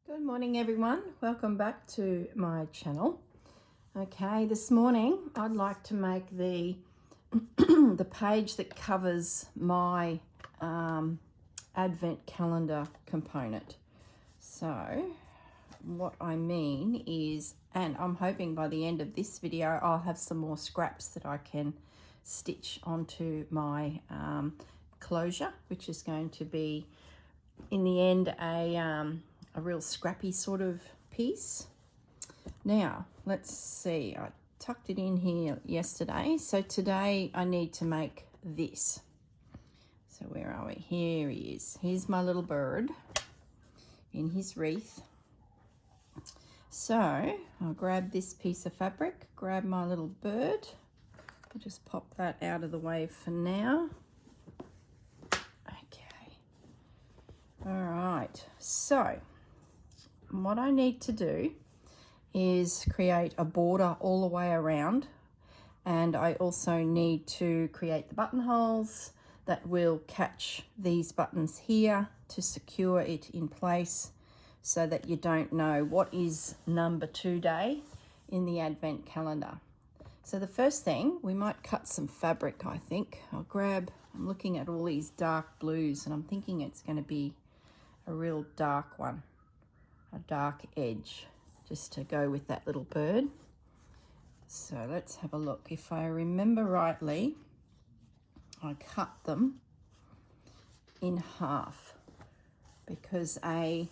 Good morning everyone, welcome back to my channel. Okay, this morning I'd like to make the the page that covers my advent calendar component. So what I mean is, and I'm hoping by the end of this video I'll have some more scraps that I can stitch onto my closure, which is going to be in the end a real scrappy sort of piece. Now let's see, I tucked it in here yesterday, so today I need to make this. So where are we? Here he is. Here's my little bird in his wreath. So I'll grab this piece of fabric, grab my little bird. I'll just pop that out of the way for now. Okay. All right, so what I need to do is create a border all the way around, and I also need to create the buttonholes that will catch these buttons here to secure it in place so that you don't know what is number 2 day in the advent calendar. So the first thing, we might cut some fabric, I think. I'm looking at all these dark blues and I'm thinking it's going to be a real dark one, a dark edge, just to go with that little bird. So let's have a look. If I remember rightly, I cut them in half because a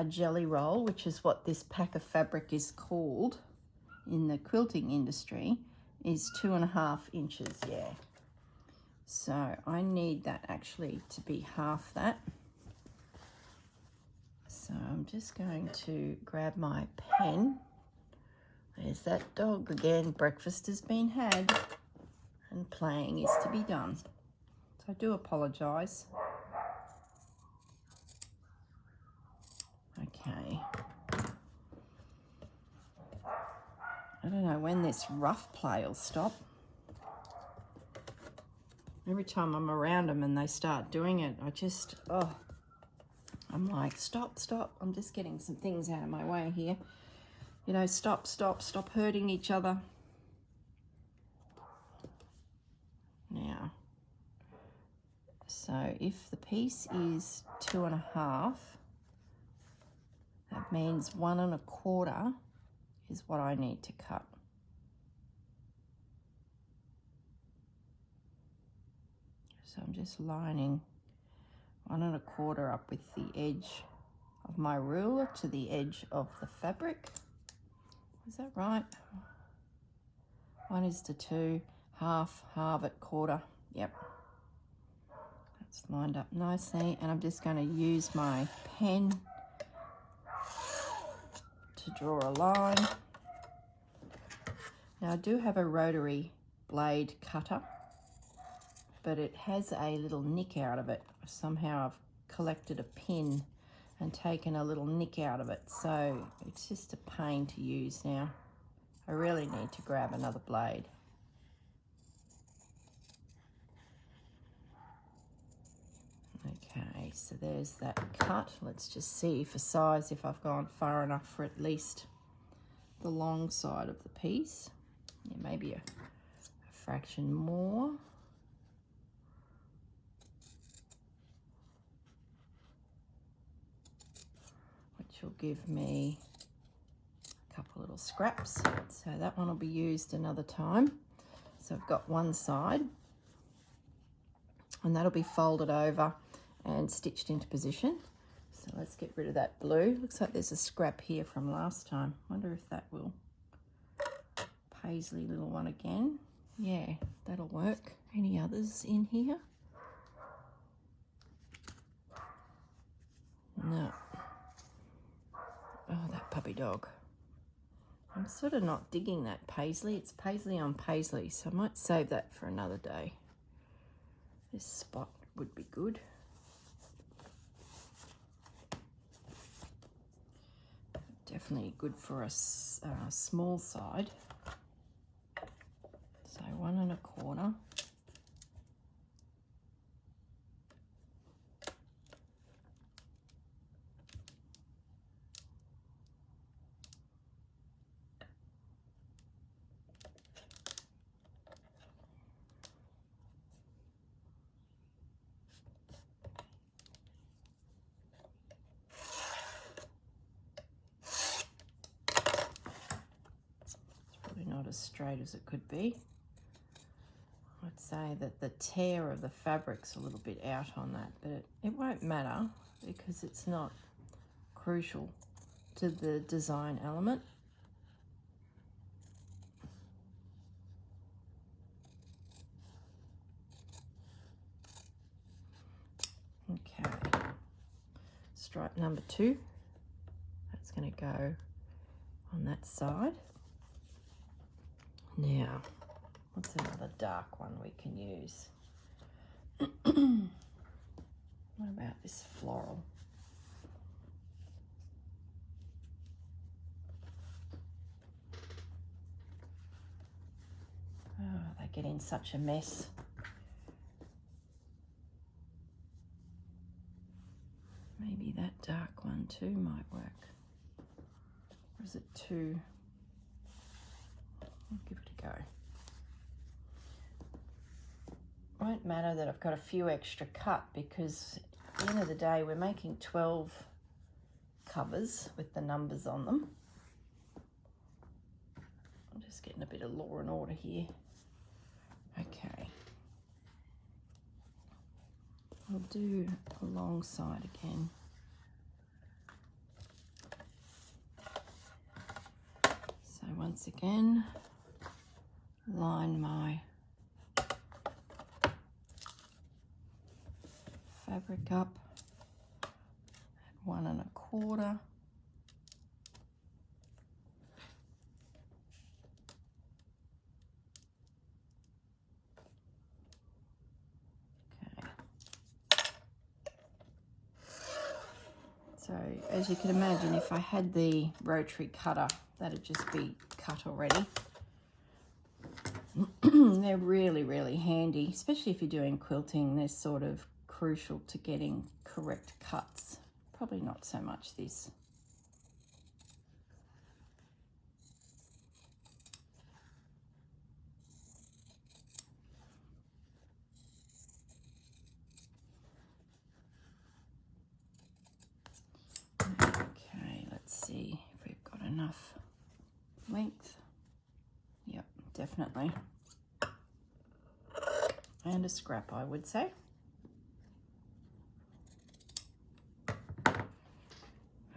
jelly roll, which is what this pack of fabric is called in the quilting industry, is 2.5 inches. Yeah, so I need that actually to be half that. So I'm just going to grab my pen. There's that dog again. Breakfast has been had and playing is to be done. So I do apologise. Okay. I don't know when this rough play will stop. Every time I'm around them and they start doing it, I'm like, stop. I'm just getting some things out of my way here. You know, stop hurting each other. Now, so if the piece is 2.5, that means 1.25 is what I need to cut. So I'm just lining 1.25 up with the edge of my ruler to the edge of the fabric. Is that right? 1:2, half at quarter. Yep. That's lined up nicely, and I'm just going to use my pen to draw a line. Now I do have a rotary blade cutter, but it has a little nick out of it. Somehow I've collected a pin and taken a little nick out of it, so it's just a pain to use now. I really need to grab another blade. Okay, so there's that cut. Let's just see for size if I've gone far enough for at least the long side of the piece. Yeah, maybe a fraction more. Which will give me a couple little scraps. So that one will be used another time. So I've got one side and that'll be folded over and stitched into position. So let's get rid of that blue. Looks like there's a scrap here from last time. Wonder if that will, paisley little one again. Yeah, that'll work. Any others in here? No. Oh, that puppy dog. I'm sort of not digging that paisley. It's paisley on paisley, so I might save that for another day. This spot would be good. Definitely good for a small side. So 1.25. not as straight as it could be. I'd say that the tear of the fabric's a little bit out on that, but it won't matter because it's not crucial to the design element. Okay, stripe number 2, that's going to go on that side. Now, what's another dark one we can use? What about this floral? Oh, they get in such a mess. Maybe that dark one too might work. Or is it too? I'll give it a go. Won't matter that I've got a few extra cut because at the end of the day we're making 12 covers with the numbers on them. I'm just getting a bit of law and order here. Okay. I'll do a long side again. So once again, line my fabric up at 1 1/4. So as you can imagine, if I had the rotary cutter, that'd just be cut already. They're really, really handy, especially if you're doing quilting. They're sort of crucial to getting correct cuts. Probably not so much this. See if we've got enough length. Yep, definitely. And a scrap, I would say.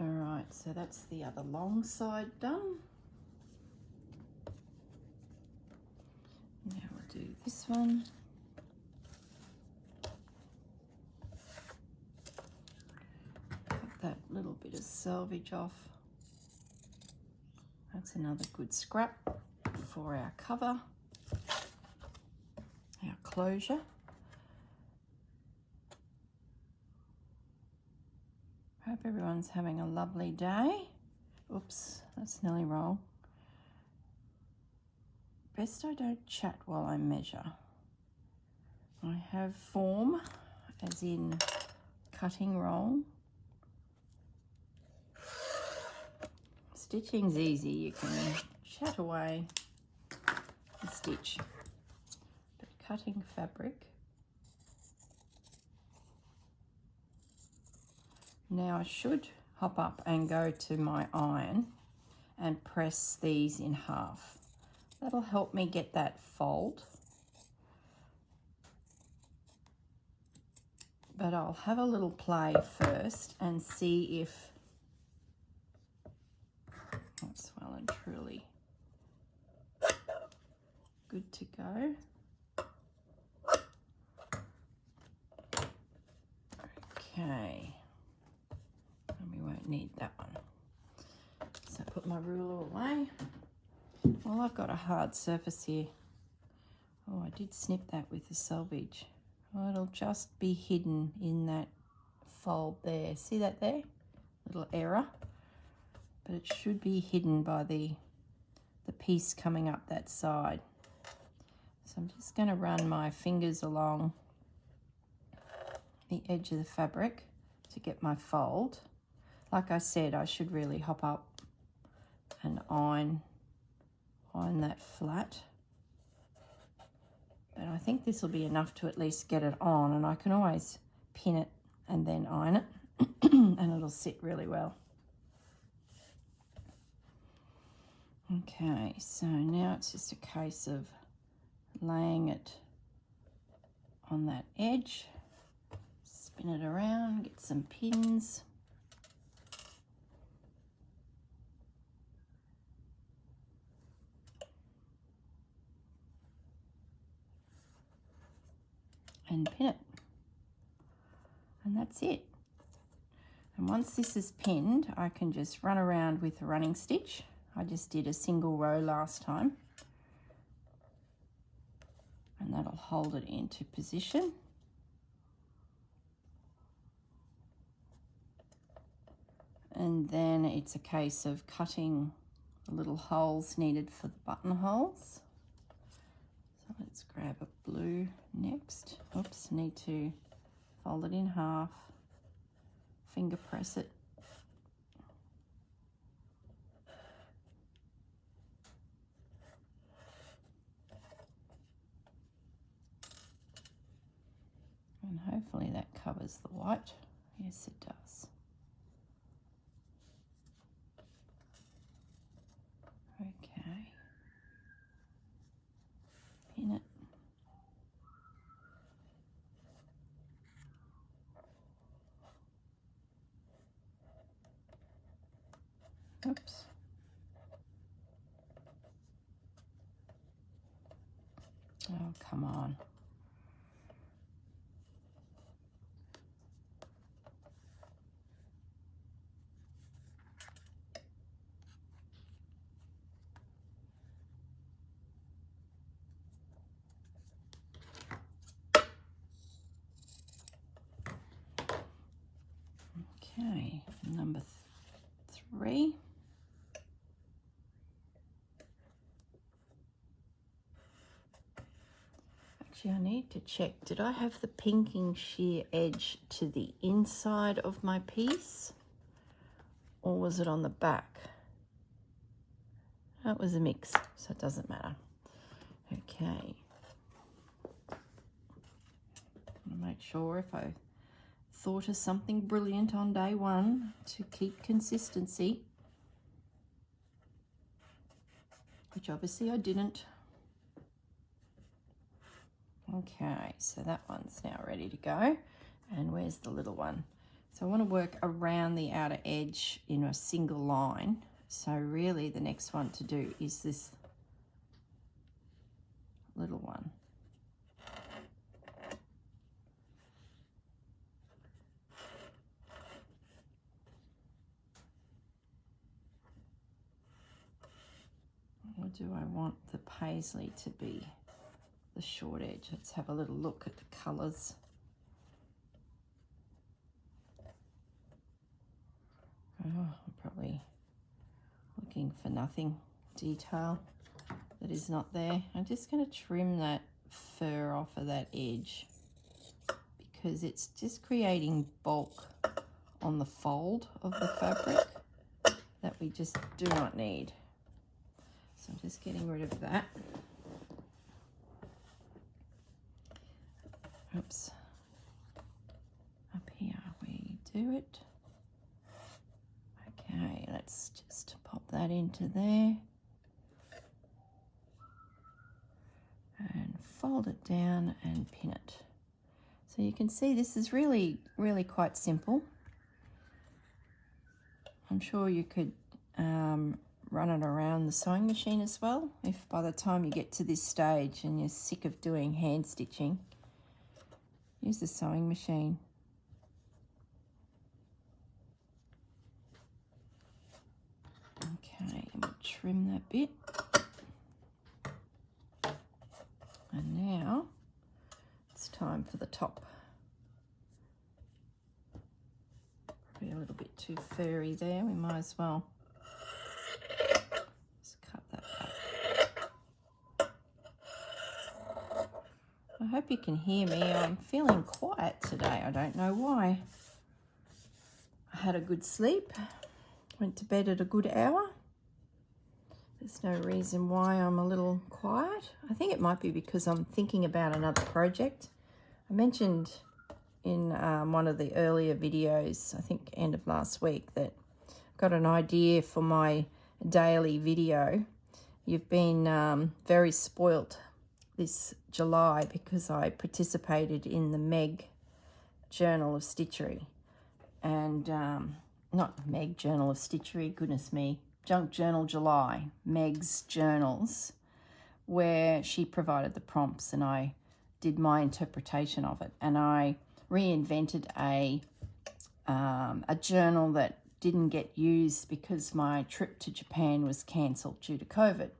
All right, so that's the other long side done. Now we'll do this one. Cut that little bit of selvage off. That's another good scrap for our cover, our closure. Hope everyone's having a lovely day. Oops, that's nearly wrong. Best I don't chat while I measure. I have form, as in cutting wrong. Stitching's easy, you can chat away and stitch. But cutting fabric. Now I should hop up and go to my iron and press these in half. That'll help me get that fold. But I'll have a little play first and see if that's well and truly good to go. Okay, and we won't need that one. So put my ruler away. Well, I've got a hard surface here. Oh, I did snip that with the selvage. Oh, it'll just be hidden in that fold there. See that there? Little error. But it should be hidden by the piece coming up that side. So I'm just going to run my fingers along the edge of the fabric to get my fold. Like I said, I should really hop up and iron that flat. But I think this will be enough to at least get it on, and I can always pin it and then iron it and it'll sit really well. Okay, so now it's just a case of laying it on that edge, spin it around, get some pins. And pin it. And that's it. And once this is pinned, I can just run around with a running stitch. I just did a single row last time. And that'll hold it into position. And then it's a case of cutting the little holes needed for the buttonholes. So let's grab a blue next. Oops, need to fold it in half, finger press it. And hopefully that covers the white. Yes, it does. Okay. Pin it. Oops. Oh, come on. Okay, number 3. Actually, I need to check. Did I have the pinking shear edge to the inside of my piece? Or was it on the back? That was a mix, so it doesn't matter. Okay. I'll make sure if I thought of something brilliant on day 1 to keep consistency, which obviously I didn't. Okay, so that one's now ready to go. And where's the little one? So I want to work around the outer edge in a single line. So really the next one to do is this little one. Or do I want the paisley to be the short edge? Let's have a little look at the colours. Oh, I'm probably looking for nothing detail that is not there. I'm just going to trim that fur off of that edge because it's just creating bulk on the fold of the fabric that we just do not need. So I'm just getting rid of that. Oops. Up here we do it. Okay, let's just pop that into there. And fold it down and pin it. So you can see this is really quite simple. I'm sure you could run it around the sewing machine as well, if by the time you get to this stage and you're sick of doing hand stitching, use the sewing machine. Okay, I'm going to trim that bit. And now it's time for the top. Probably a little bit too furry there, we might as well just cut that back. I hope you can hear me. I'm feeling quiet today. I don't know why. I had a good sleep, went to bed at a good hour. There's no reason why I'm a little quiet. I think it might be because I'm thinking about another project. I mentioned in one of the earlier videos, I think end of last week, that I've got an idea for my daily video You've been very spoilt this July because I participated in the Meg Journal of Stitchery. And not Meg Journal of Stitchery, goodness me, Junk Journal July, Meg's Journals, where she provided the prompts and I did my interpretation of it. And I reinvented a journal that didn't get used because my trip to Japan was cancelled due to COVID.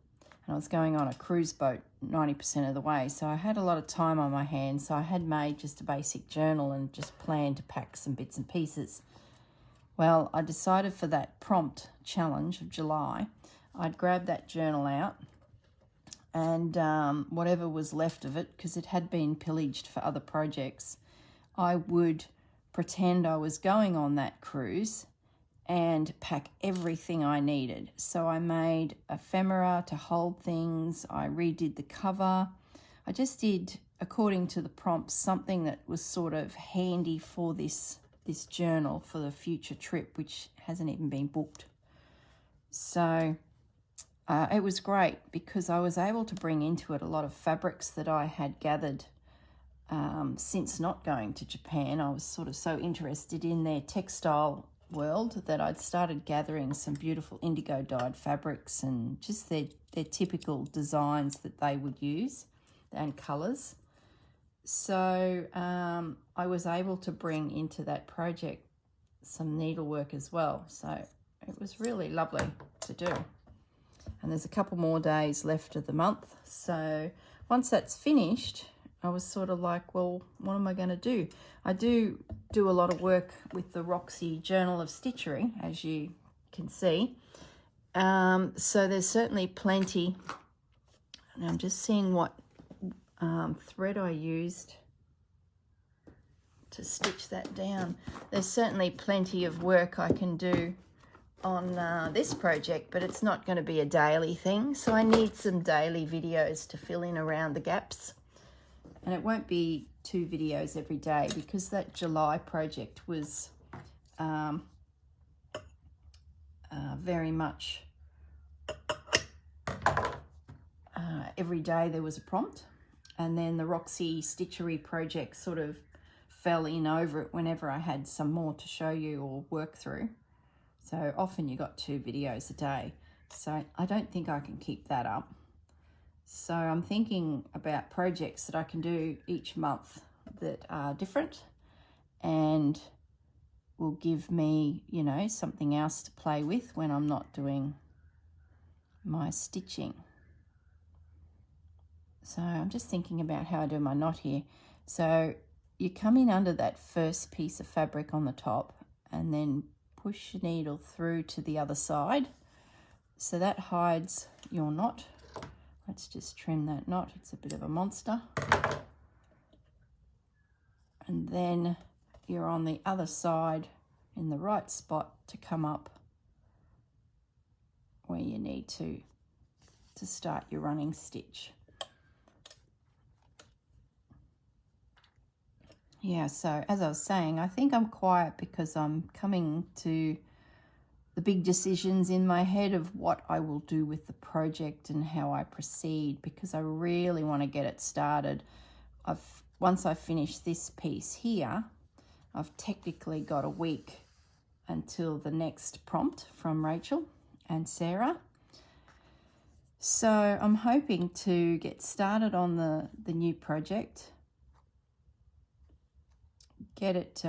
And I was going on a cruise boat 90% of the way, so I had a lot of time on my hands. So I had made just a basic journal and just planned to pack some bits and pieces. Well, I decided for that prompt challenge of July, I'd grab that journal out and whatever was left of it, because it had been pillaged for other projects, I would pretend I was going on that cruise and pack everything I needed. So I made ephemera to hold things. I redid the cover. I just did, according to the prompts, something that was sort of handy for this journal for the future trip, which hasn't even been booked. So it was great because I was able to bring into it a lot of fabrics that I had gathered since not going to Japan. I was sort of so interested in their textile world that I'd started gathering some beautiful indigo dyed fabrics and just their typical designs that they would use and colours. So I was able to bring into that project some needlework as well. So it was really lovely to do. And there's a couple more days left of the month. So once that's finished, I was sort of like, well, what am I going to do? I do a lot of work with the Roxy Journal of Stitchery, as you can see. So there's certainly plenty. And I'm just seeing what thread I used to stitch that down. There's certainly plenty of work I can do on this project, but it's not going to be a daily thing. So I need some daily videos to fill in around the gaps. And it won't be 2 videos every day because that July project was very much every day there was a prompt. And then the Roxy Stitchery project sort of fell in over it whenever I had some more to show you or work through. So often you got 2 videos a day. So I don't think I can keep that up. So I'm thinking about projects that I can do each month that are different and will give me, you know, something else to play with when I'm not doing my stitching. So I'm just thinking about how I do my knot here. So you come in under that first piece of fabric on the top and then push your needle through to the other side. So that hides your knot. Let's just trim that knot. It's a bit of a monster. And then you're on the other side in the right spot to come up where you need to start your running stitch. Yeah, so as I was saying, I think I'm quiet because I'm coming to the big decisions in my head of what I will do with the project and how I proceed, because I really want to get it started. Once I finish this piece here, I've technically got a week until the next prompt from Rachel and Sarah. So I'm hoping to get started on the new project, get it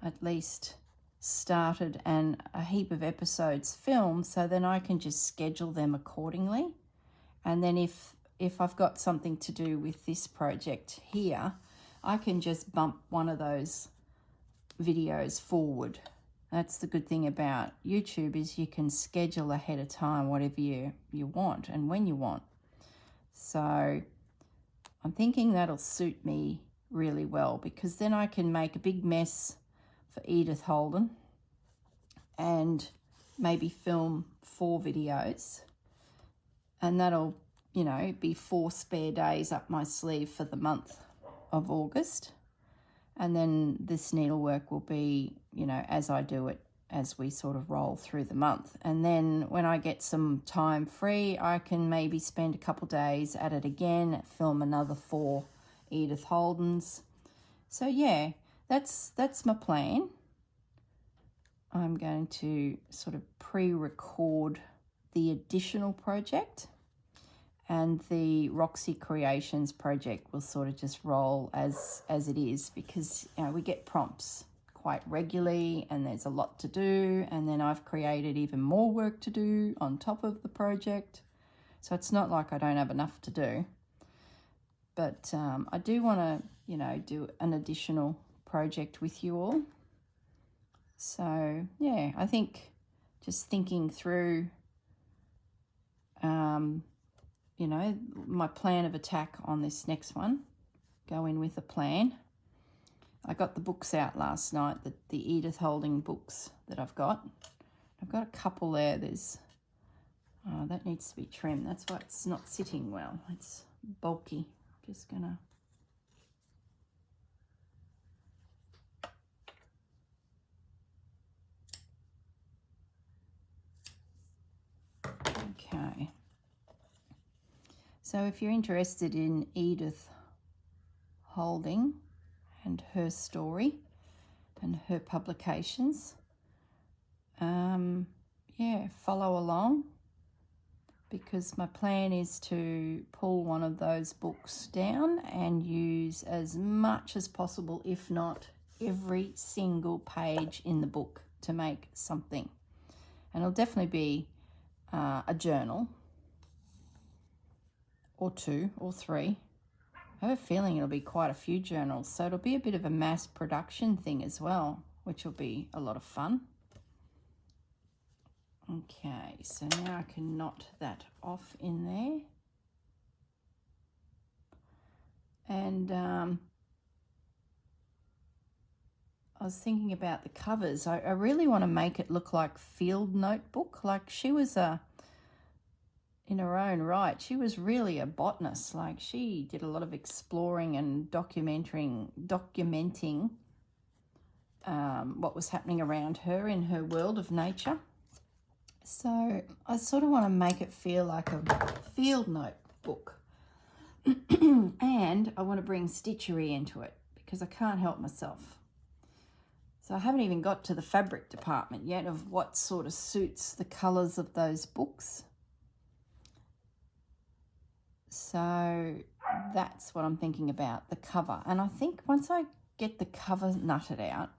at least started and a heap of episodes filmed, so then I can just schedule them accordingly. And then if I've got something to do with this project here, I can just bump one of those videos forward. That's the good thing about YouTube, is you can schedule ahead of time whatever you want and when you want. So I'm thinking that'll suit me really well, because then I can make a big mess for Edith Holden and maybe film 4 videos, and that'll, you know, be 4 spare days up my sleeve for the month of August. And then this needlework will be, you know, as I do it as we sort of roll through the month. And then when I get some time free, I can maybe spend a couple days at it again, film another 4 Edith Holdens. So yeah, that's my plan. I'm going to sort of pre-record the additional project, and the Roxy Creations project will sort of just roll as it is, because we get prompts quite regularly and there's a lot to do, and then I've created even more work to do on top of the project. So it's not like I don't have enough to do. But I do want to, do an additional project with you all. So, yeah, I think just thinking through, my plan of attack on this next one, go in with a plan. I got the books out last night, the Edith Holding books that I've got. I've got a couple there. That needs to be trimmed. That's why it's not sitting well. It's bulky. Just gonna... Okay. So if you're interested in Edith Holding and her story and her publications, follow along, because my plan is to pull one of those books down and use as much as possible, if not every single page in the book, to make something. And it'll definitely be a journal, or 2 or 3. I have a feeling it'll be quite a few journals, so it'll be a bit of a mass production thing as well, which will be a lot of fun. Okay, so now I can knot that off in there. And I was thinking about the covers. I really want to make it look like field notebook. Like, she was in her own right, she was really a botanist. Like, she did a lot of exploring and documenting what was happening around her in her world of nature. So I sort of want to make it feel like a field notebook. And I want to bring stitchery into it, because I can't help myself. So I haven't even got to the fabric department yet of what sort of suits the colours of those books. So that's what I'm thinking about, the cover. And I think once I get the cover nutted out,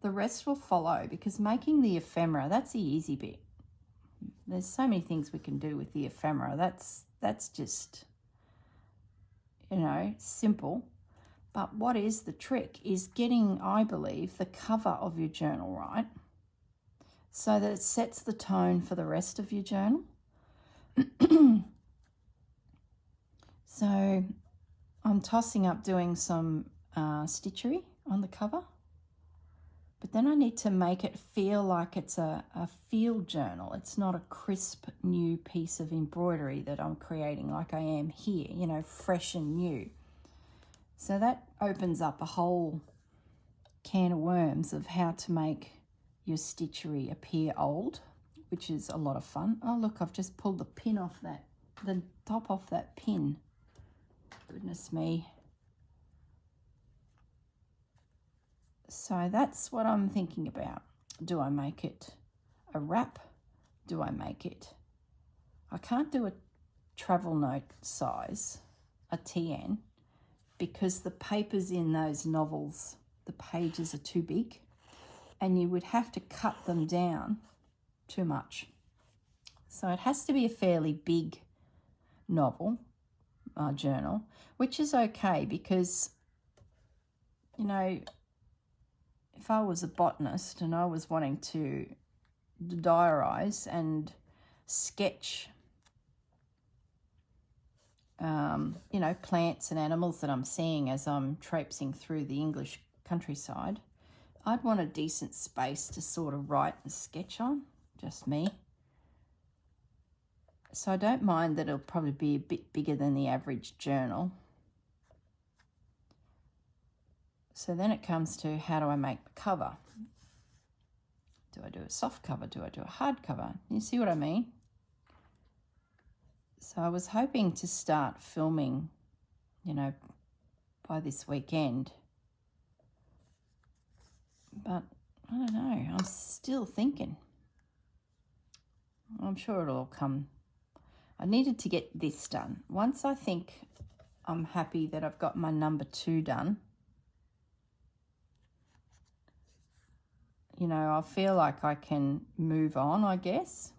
the rest will follow, because making the ephemera, that's the easy bit. There's so many things we can do with the ephemera. That's just, simple. But what is the trick is getting, I believe, the cover of your journal right, so that it sets the tone for the rest of your journal. So I'm tossing up doing some stitchery on the cover, but then I need to make it feel like it's a field journal. It's not a crisp new piece of embroidery that I'm creating like I am here, fresh and new. So that opens up a whole can of worms of how to make your stitchery appear old, which is a lot of fun. Oh, look, I've just pulled the pin off that, the top off that pin. Goodness me. So that's what I'm thinking about. Do I make it a wrap? Do I make it? I can't do a travel note size, a TN, because the papers in those novels, the pages are too big, and you would have to cut them down too much. So it has to be a fairly big novel, journal, which is okay, because, if I was a botanist and I was wanting to diarise and sketch, plants and animals that I'm seeing as I'm traipsing through the English countryside, I'd want a decent space to sort of write and sketch on, just me. So I don't mind that it'll probably be a bit bigger than the average journal. So then it comes to, how do I make the cover? Do I do a soft cover? Do I do a hard cover? You see what I mean? So I was hoping to start filming, you know, by this weekend. But I don't know, I'm still thinking. I'm sure it'll all come. I needed to get this done. Once I think I'm happy that I've got my number 2 done, you know, I feel like I can move on, I guess.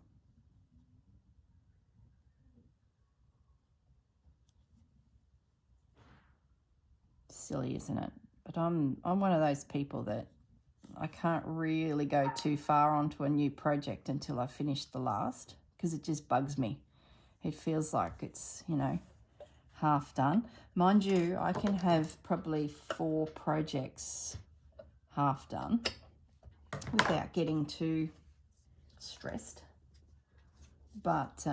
Silly, isn't it? But I'm one of those people that I can't really go too far onto a new project until I finish the last, because it just bugs me. It feels like it's, you know, half done. Mind you, I can have probably 4 projects half done without getting too stressed. But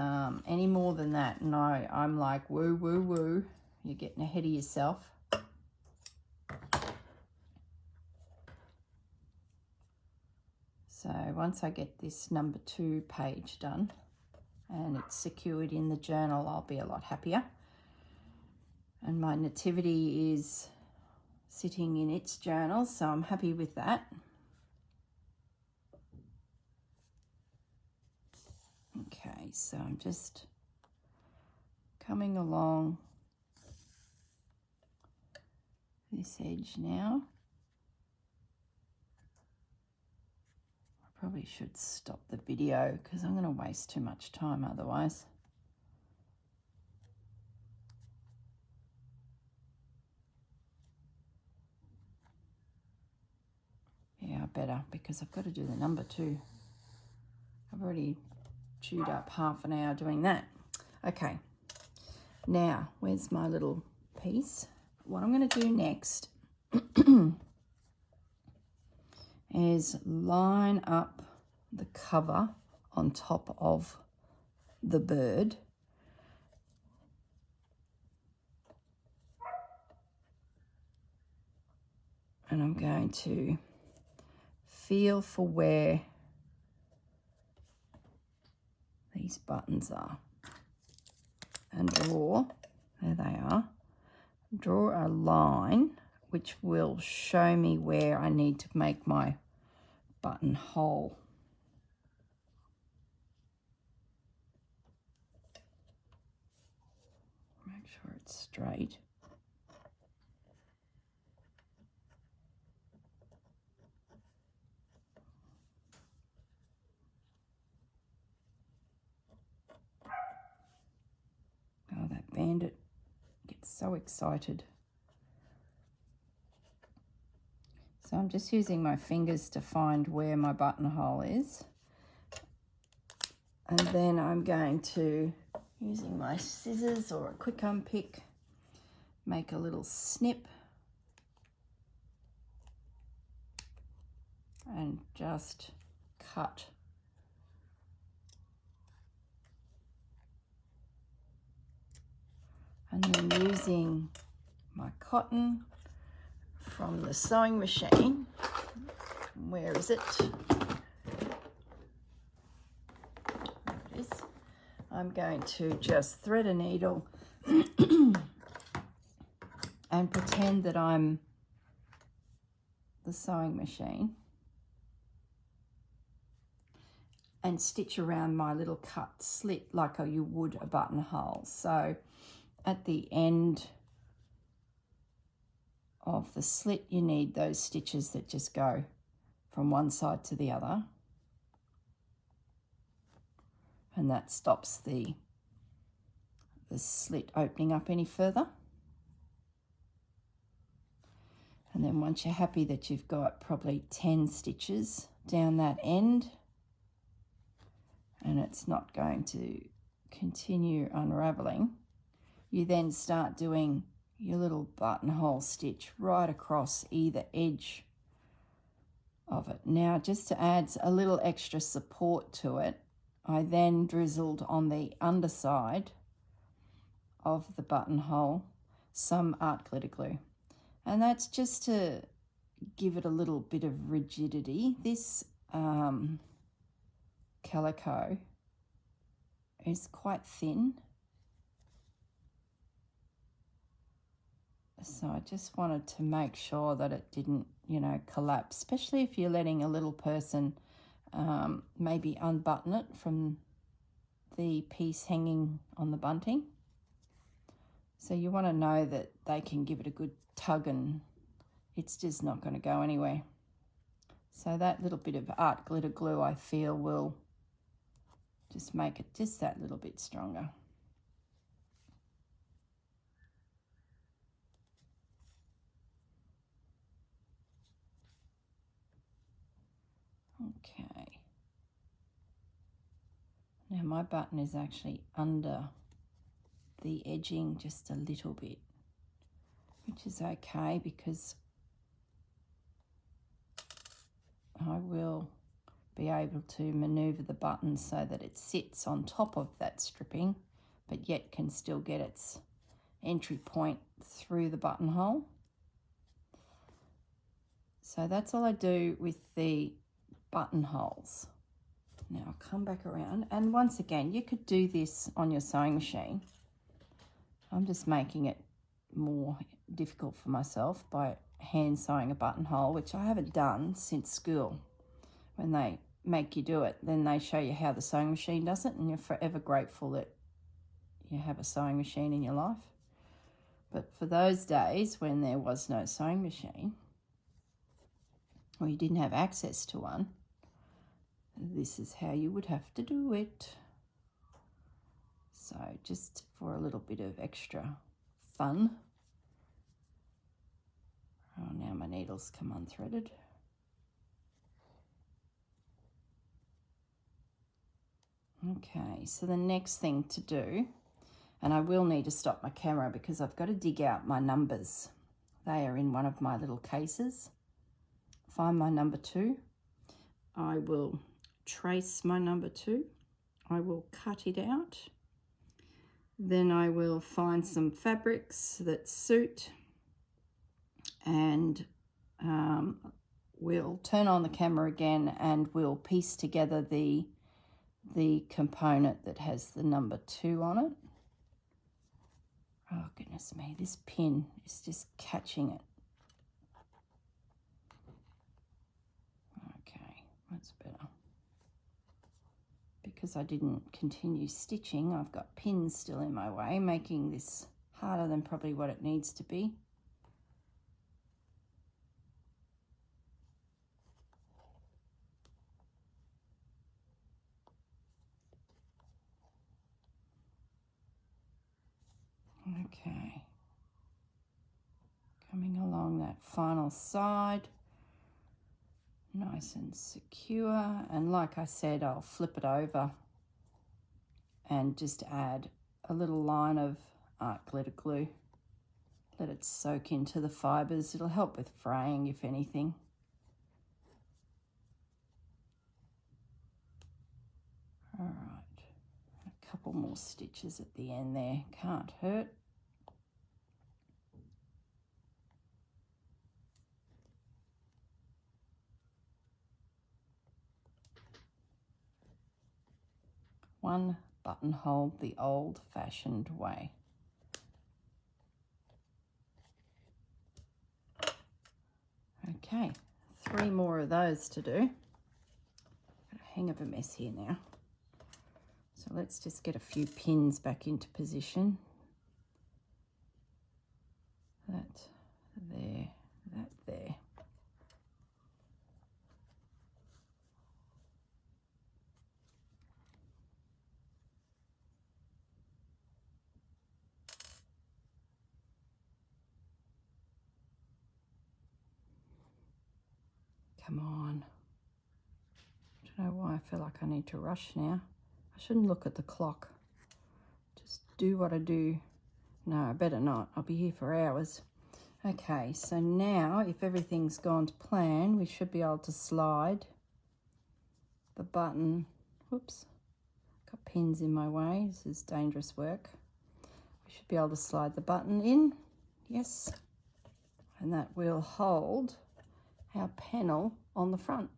any more than that, and I'm like, woo, woo, woo, you're getting ahead of yourself. So once I get this number 2 page done and it's secured in the journal, I'll be a lot happier. And my nativity is sitting in its journal, so I'm happy with that. Okay, so I'm just coming along this edge now. I probably should stop the video because I'm going to waste too much time otherwise. Yeah, I better, because I've got to do the number 2. I've already chewed up half an hour doing that. Okay, now where's my little piece? What I'm going to do next is line up the cover on top of the bird. And I'm going to feel for where these buttons are and draw, there they are, draw a line which will show me where I need to make my buttonhole. Make sure it's straight. Oh, that bandit gets so excited. So I'm just using my fingers to find where my buttonhole is. And then I'm going to, using my scissors or a quick unpick, make a little snip and just cut. And then using my cotton from the sewing machine, where is it? There it is. I'm going to just thread a needle and pretend that I'm the sewing machine and stitch around my little cut slit like you would a buttonhole. So at the end of the slit, you need those stitches that just go from one side to the other, and that stops the slit opening up any further. And then once you're happy that you've got probably 10 stitches down that end and it's not going to continue unraveling, you then start doing your little buttonhole stitch right across either edge of it. Now, just to add a little extra support to it, I then drizzled on the underside of the buttonhole some art glitter glue. And that's just to give it a little bit of rigidity. This calico is quite thin. So I just wanted to make sure that it didn't, you know, collapse, especially if you're letting a little person maybe unbutton it from the piece hanging on the bunting. So you want to know that they can give it a good tug and it's just not going to go anywhere. So that little bit of art glitter glue, I feel, will just make it just that little bit stronger. Okay. Now my button is actually under the edging just a little bit, which is okay because I will be able to maneuver the button so that it sits on top of that stripping, but yet can still get its entry point through the buttonhole. So that's all I do with the buttonholes. Now I'll come back around, and once again, you could do this on your sewing machine. I'm just making it more difficult for myself by hand sewing a buttonhole, which I haven't done since school. When they make you do it, then they show you how the sewing machine does it, and you're forever grateful that you have a sewing machine in your life. But for those days when there was no sewing machine, or you didn't have access to one, this is how you would have to do it. So just for a little bit of extra fun. Oh, now my needles come unthreaded. Okay, so the next thing to do, and I will need to stop my camera because I've got to dig out my numbers. They are in one of my little cases. Find my number 2. I will trace my number 2. I will cut it out. Then I will find some fabrics that suit, and we'll turn on the camera again and we'll piece together the component that has the number 2 on it. Oh goodness me, this pin is just catching it. Okay, that's better. Because I didn't continue stitching, I've got pins still in my way, making this harder than probably what it needs to be. Okay, coming along that final side, nice and secure, and like I said, I'll flip it over and just add a little line of art glitter glue. Let it soak into the fibres. It'll help with fraying if anything. All right, a couple more stitches at the end there, can't hurt. One buttonhole the old-fashioned way. Okay, 3 more of those to do. Got a hang of a mess here now. So let's just get a few pins back into position. That there, that there. Come on. I don't know why I feel like I need to rush now. I shouldn't look at the clock. Just do what I do. No, I better not. I'll be here for hours. Okay, so now if everything's gone to plan, we should be able to slide the button. Whoops, got pins in my way. This is dangerous work. We should be able to slide the button in. Yes. And that will hold our panel on the front.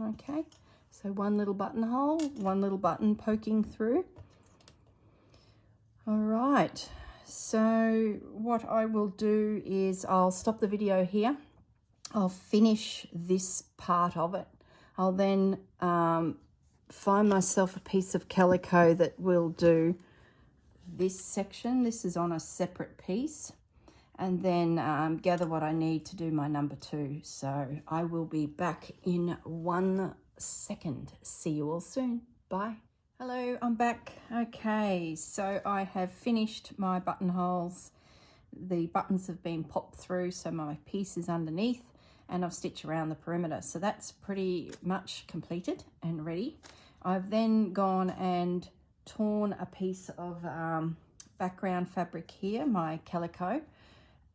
Okay, so one little buttonhole, one little button poking through. All right, so what I will do is I'll stop the video here. I'll finish this part of it. I'll then find myself a piece of calico that will do this section. This is on a separate piece, and then gather what I need to do my number 2. So I will be back in 1 second. See you all soon. Bye. Hello, I'm back. Okay, so I have finished my buttonholes. The buttons have been popped through, so my piece is underneath, and I've stitched around the perimeter. So that's pretty much completed and ready. I've then gone and torn a piece of background fabric here, my calico,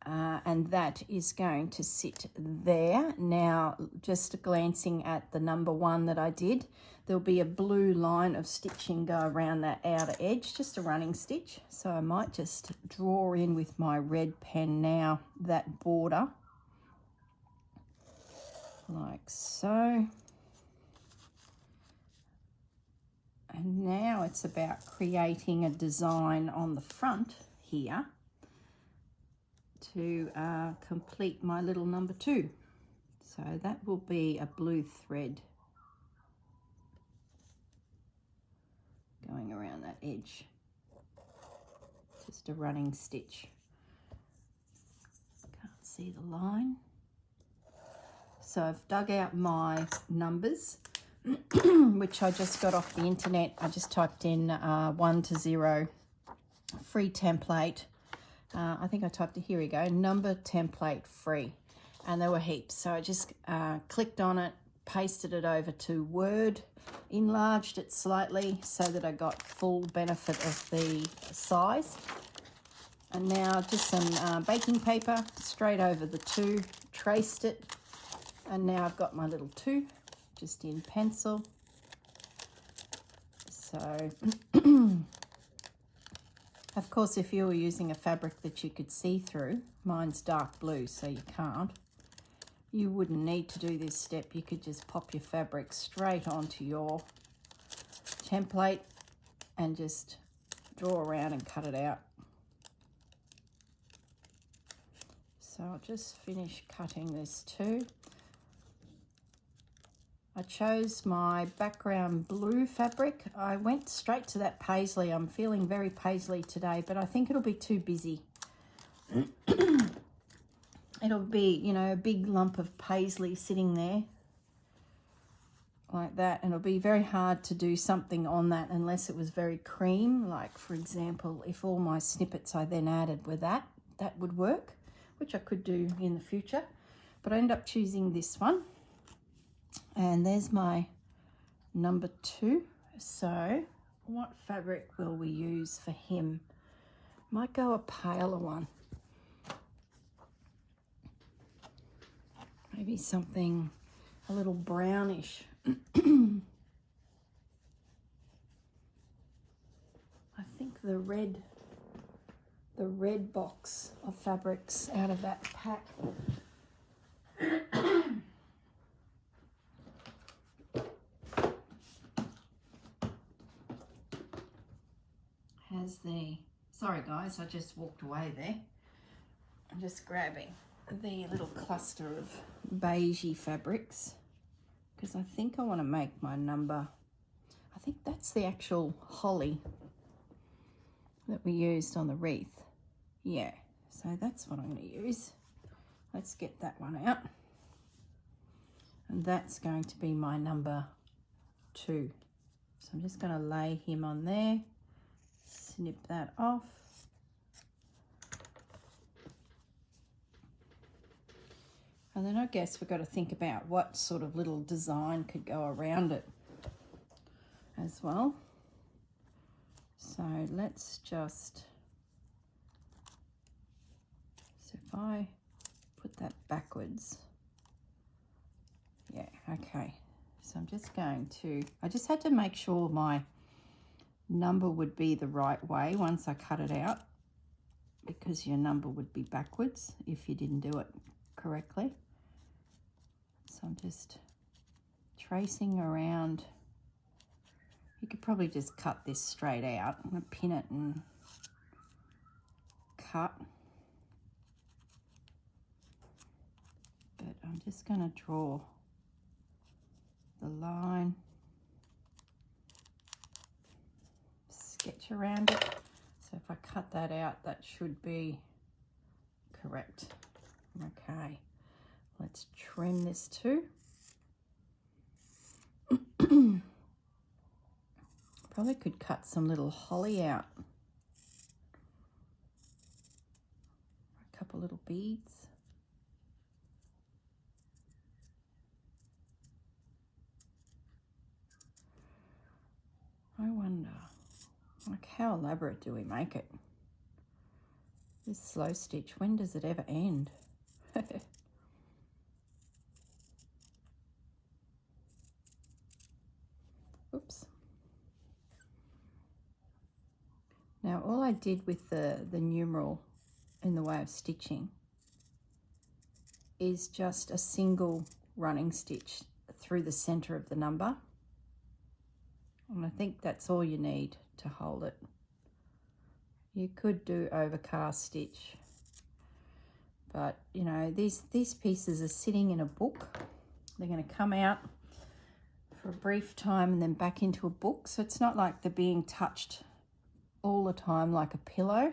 and that is going to sit there. Now, just glancing at the number 1 that I did, there'll be a blue line of stitching go around that outer edge, just a running stitch. So I might just draw in with my red pen now that border, like so. And now it's about creating a design on the front here to complete my little number 2. So that will be a blue thread going around that edge, just a running stitch. Can't see the line. So I've dug out my numbers, which I just got off the internet. I just typed in 1 to 0 free template. I think I typed it, here we go, number template free, and there were heaps. So I just clicked on it, pasted it over to Word, enlarged it slightly so that I got full benefit of the size. And now just some baking paper straight over the 2, traced it, and now I've got my little 2 just in pencil. So of course, if you were using a fabric that you could see through, mine's dark blue, so you can't, you wouldn't need to do this step. You could just pop your fabric straight onto your template and just draw around and cut it out. So I'll just finish cutting this too. I chose my background blue fabric. I went straight to that paisley. I'm feeling very paisley today, but I think it'll be too busy. It'll be, you know, a big lump of paisley sitting there like that, and it'll be very hard to do something on that unless it was very cream. Like, for example, if all my snippets I then added were that would work, which I could do in the future. But I ended up choosing this one. And there's my number 2. So what fabric will we use for him? Might go a paler one. Maybe something a little brownish. I think the red box of fabrics out of that pack has the, sorry guys, I just walked away there. I'm just grabbing the little cluster of beigey fabrics because I think I want to make my number, I think that's the actual holly that we used on the wreath. Yeah, so that's what I'm going to use. Let's get that one out. And that's going to be my number 2. So I'm just going to lay him on there, snip that off. And then I guess we've got to think about what sort of little design could go around it as well. So let's just, so if I put that backwards, yeah, okay. So I'm just going to, I just had to make sure my number would be the right way once I cut it out, because your number would be backwards if you didn't do it correctly. So I'm just tracing around. You could probably just cut this straight out. I'm going to pin it and cut. But I'm just going to draw the line, sketch around it. So if I cut that out, that should be correct. Okay, let's trim this too. Probably could cut some little holly out. A couple little beads. I wonder, like, how elaborate do we make it? This slow stitch, when does it ever end? Oops. Now all I did with the numeral in the way of stitching is just a single running stitch through the center of the number. And I think that's all you need to hold it. You could do overcast stitch, but you know, these pieces are sitting in a book. They're going to come out for a brief time and then back into a book. So it's not like they're being touched all the time like a pillow. I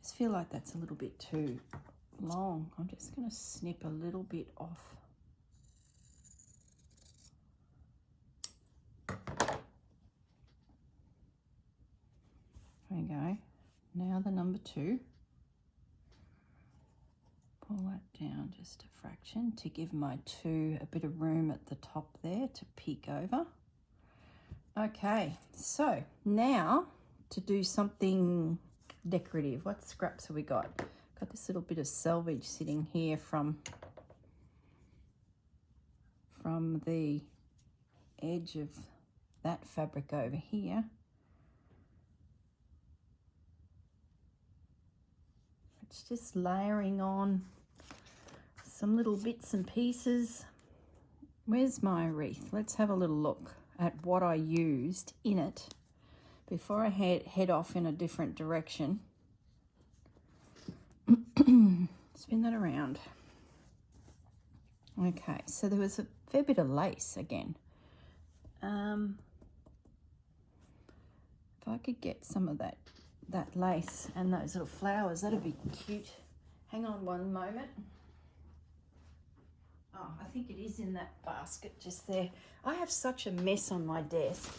just feel like that's a little bit too long. I'm just going to snip a little bit off. There we go. Now the number 2. Pull that down just a fraction to give my 2 a bit of room at the top there to peek over. Okay, so now to do something decorative. What scraps have we got? Got this little bit of selvage sitting here from the edge of that fabric over here. It's just layering on some little bits and pieces. Where's my wreath? Let's have a little look at what I used in it before I head off in a different direction. Spin that around. Okay, so there was a fair bit of lace again. If I could get some of that lace and those little flowers, that'd be cute. Hang on one moment. Oh, I think it is in that basket just there. I have such a mess on my desk.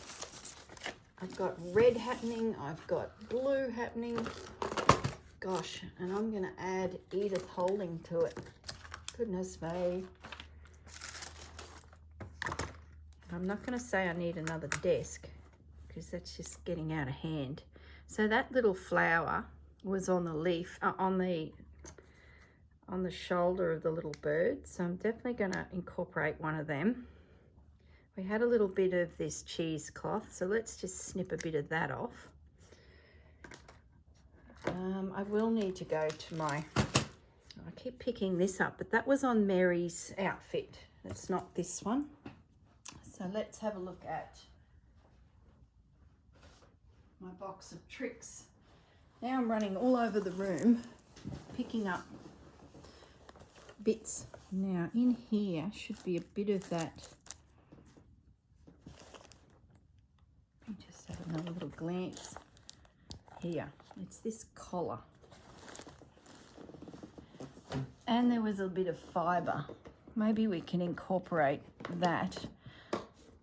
I've got red happening, I've got blue happening. Gosh, and I'm going to add Edith Holding to it. Goodness me. I'm not going to say I need another desk because that's just getting out of hand. So that little flower was on the leaf, on the shoulder of the little bird. So I'm definitely going to incorporate one of them. We had a little bit of this cheesecloth, so let's just snip a bit of that off. I will need to go to my, I keep picking this up, but that was on Mary's outfit. That's not this one. So let's have a look at my box of tricks. Now I'm running all over the room, picking up bits. Now in here should be a bit of that. Let me just have another little glance. Here, it's this collar. And there was a bit of fibre. Maybe we can incorporate that.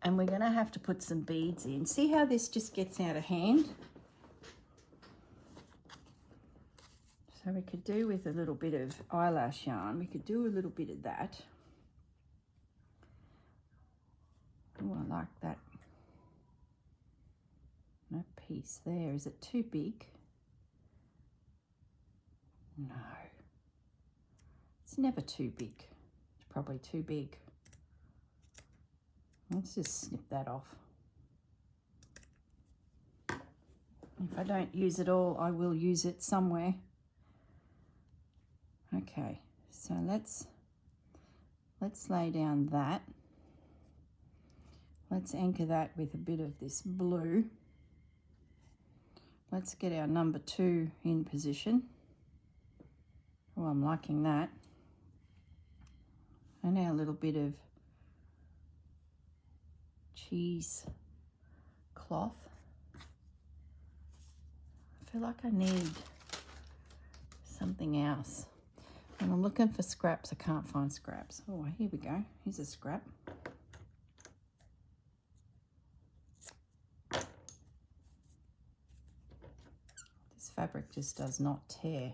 And we're going to have to put some beads in. See how this just gets out of hand? So we could do with a little bit of eyelash yarn. We could do a little bit of that. Oh, I like that. That piece there. Is it too big? No. It's never too big. It's probably too big. Let's just snip that off. If I don't use it all, I will use it somewhere. Okay, so let's lay down that. Let's anchor that with a bit of this blue. Let's get our number 2 in position. Oh, I'm liking that. And our little bit of cheese cloth. I feel like I need something else. And I'm looking for scraps. I can't find scraps. Oh, here we go. Here's a scrap. This fabric just does not tear.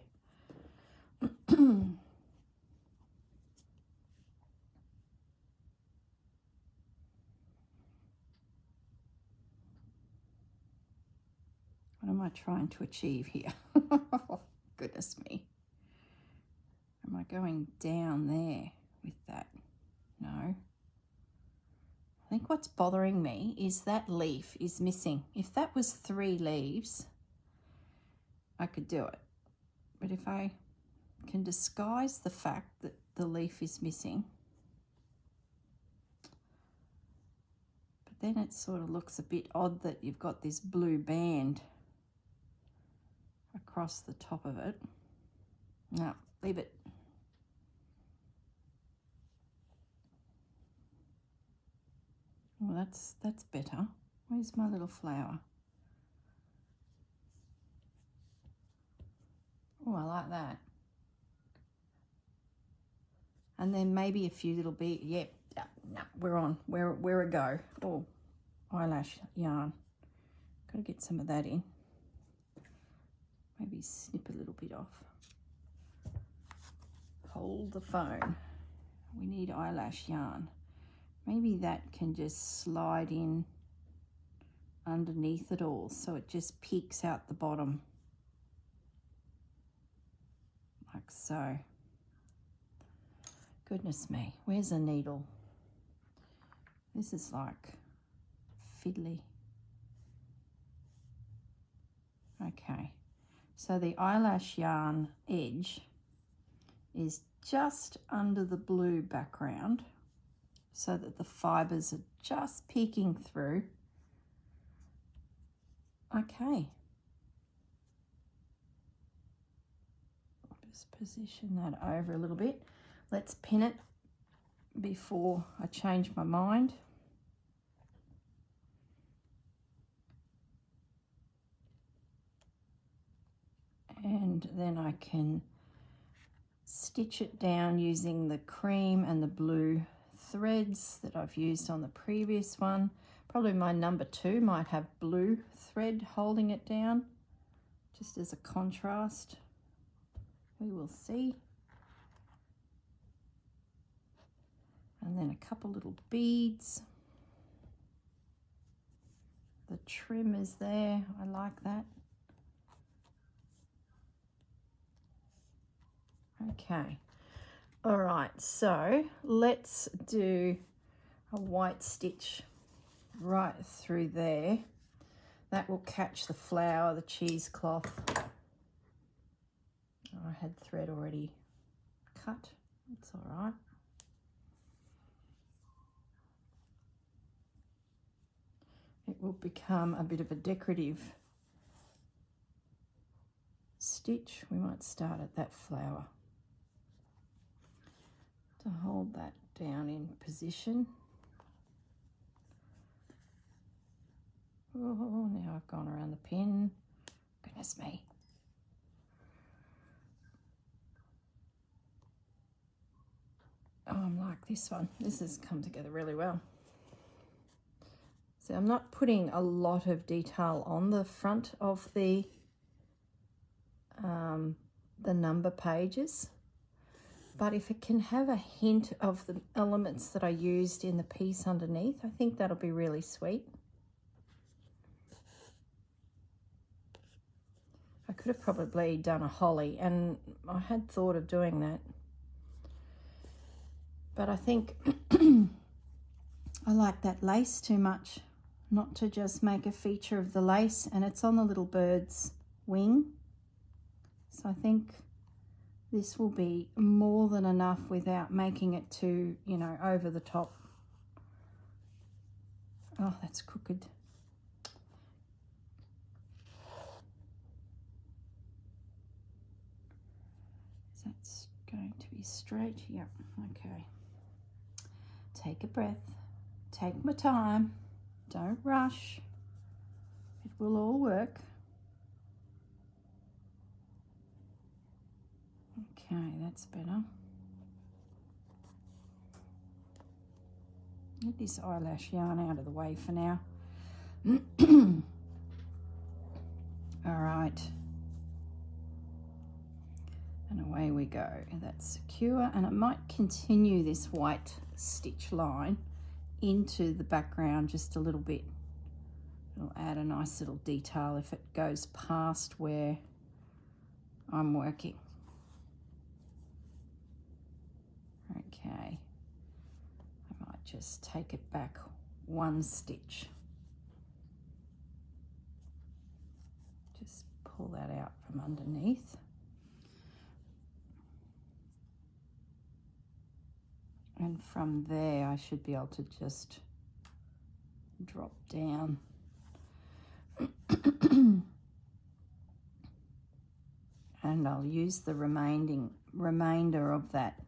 What am I trying to achieve here? Goodness me. Am I going down there with that? No. I think what's bothering me is that leaf is missing. If that was 3 leaves, I could do it. But if I can disguise the fact that the leaf is missing, but then it sort of looks a bit odd that you've got this blue band across the top of it. No, leave it. Well, that's better. Where's my little flower? Oh, I like that. And then maybe a few little beads. Yep, no, we're on. We're a go. Oh, eyelash yarn. Got to get some of that in. Maybe snip a little bit off. Hold the phone. We need eyelash yarn. Maybe that can just slide in underneath it all so it just peeks out the bottom. Like so. Goodness me, where's a needle? This is like fiddly. Okay, so the eyelash yarn edge is just under the blue background so that the fibres are just peeking through. Okay. Just position that over a little bit. Let's pin it before I change my mind. And then I can stitch it down using the cream and the blue threads that I've used on the previous one. Probably my number 2 might have blue thread holding it down, just as a contrast. We will see. And then a couple little beads. The trim is there, I like that. Okay, all right, so let's do a white stitch right through there. That will catch the flower, the cheesecloth. I had thread already cut, it's all right. It will become a bit of a decorative stitch. We might start at that flower to hold that down in position. Oh, now I've gone around the pin. Goodness me. Oh, I'm like this one. This has come together really well. So I'm not putting a lot of detail on the front of the number pages, but if it can have a hint of the elements that I used in the piece underneath, I think that'll be really sweet. I could have probably done a holly, and I had thought of doing that, but I think I like that lace too much not to just make a feature of the lace, and it's on the little bird's wing. So I think this will be more than enough without making it too, you know, over the top. Oh, that's crooked. That's going to be straight. Yep, okay. Take a breath. Take my time. Don't rush. It will all work. Okay, that's better. Get this eyelash yarn out of the way for now. All right. And away we go. That's secure, and it might continue this white stitch line into the background just a little bit. It'll add a nice little detail if it goes past where I'm working. Okay. I might just take it back one stitch. Just pull that out from underneath. And from there, I should be able to just drop down. And I'll use the remainder of that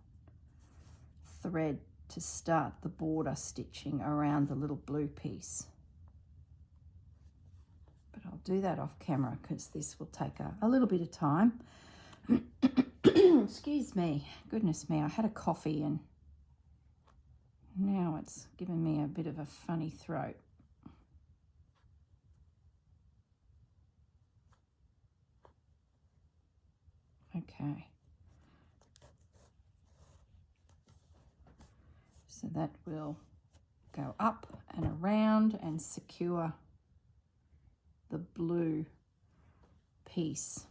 thread to start the border stitching around the little blue piece. But I'll do that off camera because this will take a little bit of time. Excuse me, goodness me, I had a coffee and now it's given me a bit of a funny throat. Okay. So that will go up and around and secure the blue piece.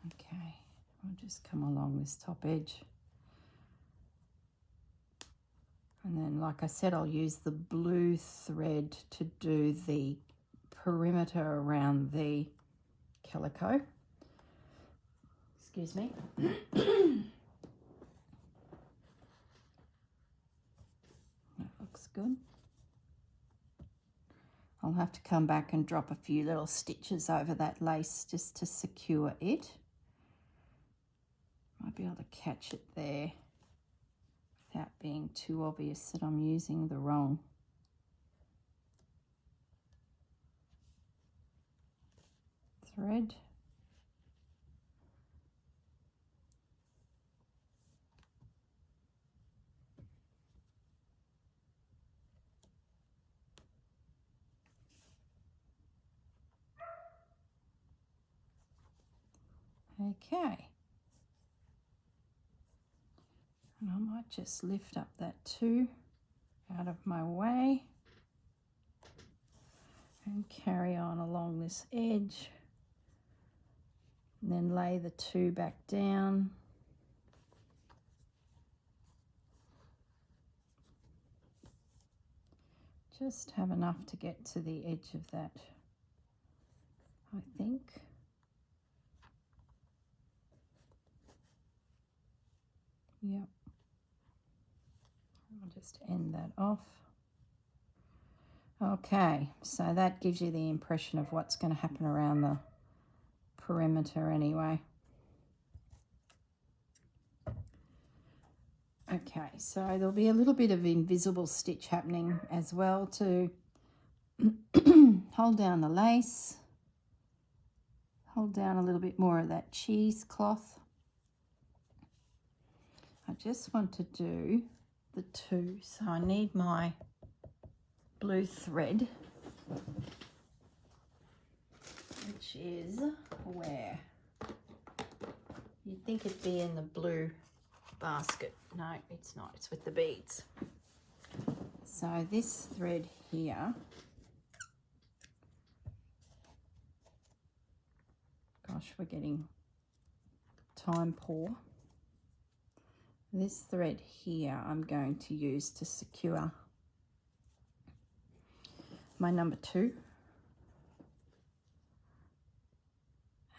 Okay, I'll just come along this top edge. And then, like I said, I'll use the blue thread to do the perimeter around the calico. Excuse me. That looks good. I'll have to come back and drop a few little stitches over that lace just to secure it. Might be able to catch it there without being too obvious that I'm using the wrong thread. Okay. And I might just lift up that 2 out of my way and carry on along this edge, and then lay the 2 back down. Just have enough to get to the edge of that, I think. Yep. I'll just end that off. Okay, so that gives you the impression of what's going to happen around the perimeter anyway. Okay, so there'll be a little bit of invisible stitch happening as well to hold down the lace, hold down a little bit more of that cheesecloth. I just want to do the 2, so I need my blue thread, which is where? You'd think it'd be in the blue basket. No, it's not. It's with the beads. So this thread here, gosh, we're getting time poor. This thread here I'm going to use to secure my number 2.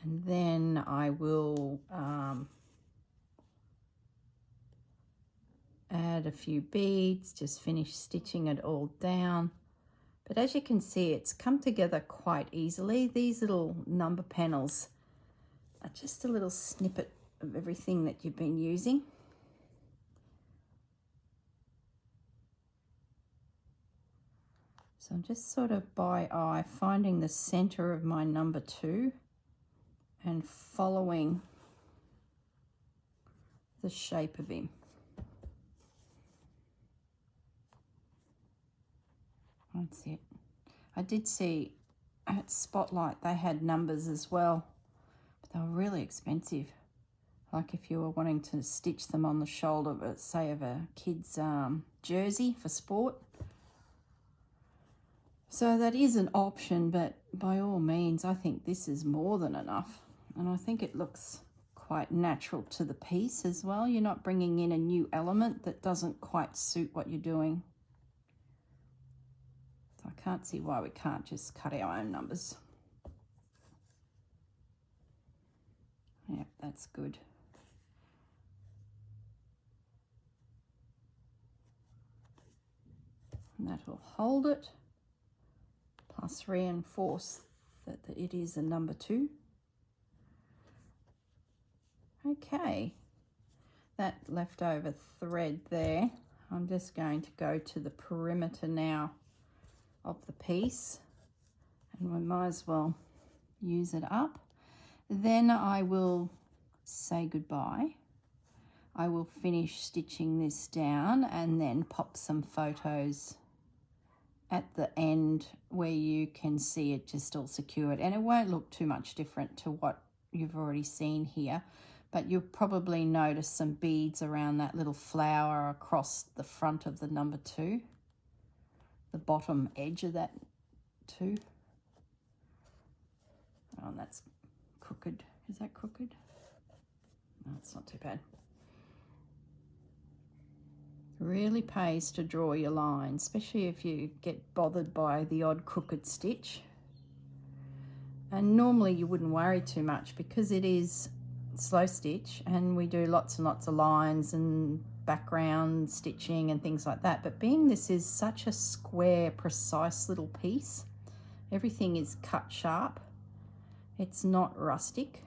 And then I will add a few beads, just finish stitching it all down. But as you can see, it's come together quite easily. These little number panels are just a little snippet of everything that you've been using. So I'm just sort of by eye finding the center of my number 2 and following the shape of him. That's it. I did see at Spotlight they had numbers as well, but they were really expensive. Like if you were wanting to stitch them on the shoulder, say of a kid's jersey for sport. So that is an option, but by all means, I think this is more than enough. And I think it looks quite natural to the piece as well. You're not bringing in a new element that doesn't quite suit what you're doing. So I can't see why we can't just cut our own numbers. Yep, that's good. And that will hold it, plus reinforce that it is a number 2. Okay, that leftover thread there, I'm just going to go to the perimeter now of the piece, and we might as well use it up. Then I will say goodbye. I will finish stitching this down and then pop some photos at the end where you can see it just all secured, and it won't look too much different to what you've already seen here, but you'll probably notice some beads around that little flower across the front of the number 2, the bottom edge of that 2. Oh, that's crooked. Is that crooked? No, it's not too bad. Really pays to draw your line, especially if you get bothered by the odd crooked stitch. And normally you wouldn't worry too much because it is slow stitch and we do lots and lots of lines and background stitching and things like that. But being this is such a square, precise little piece, everything is cut sharp. It's not rustic.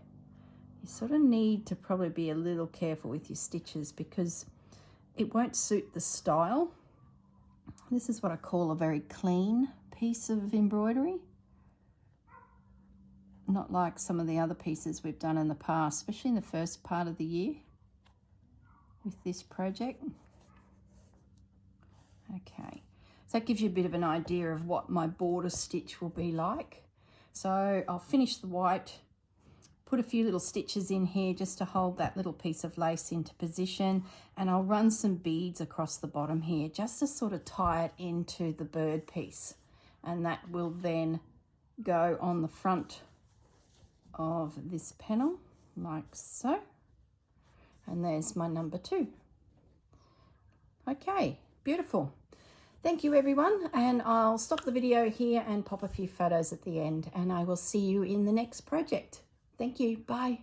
You sort of need to probably be a little careful with your stitches because it won't suit the style. This is what I call a very clean piece of embroidery. Not like some of the other pieces we've done in the past, especially in the first part of the year with this project. Okay, so that gives you a bit of an idea of what my border stitch will be like. So I'll finish the white, put a few little stitches in here just to hold that little piece of lace into position, and I'll run some beads across the bottom here just to sort of tie it into the bird piece, and that will then go on the front of this panel like so, and there's my number 2. Okay, beautiful. Thank you everyone, and I'll stop the video here and pop a few photos at the end, and I will see you in the next project. Thank you. Bye.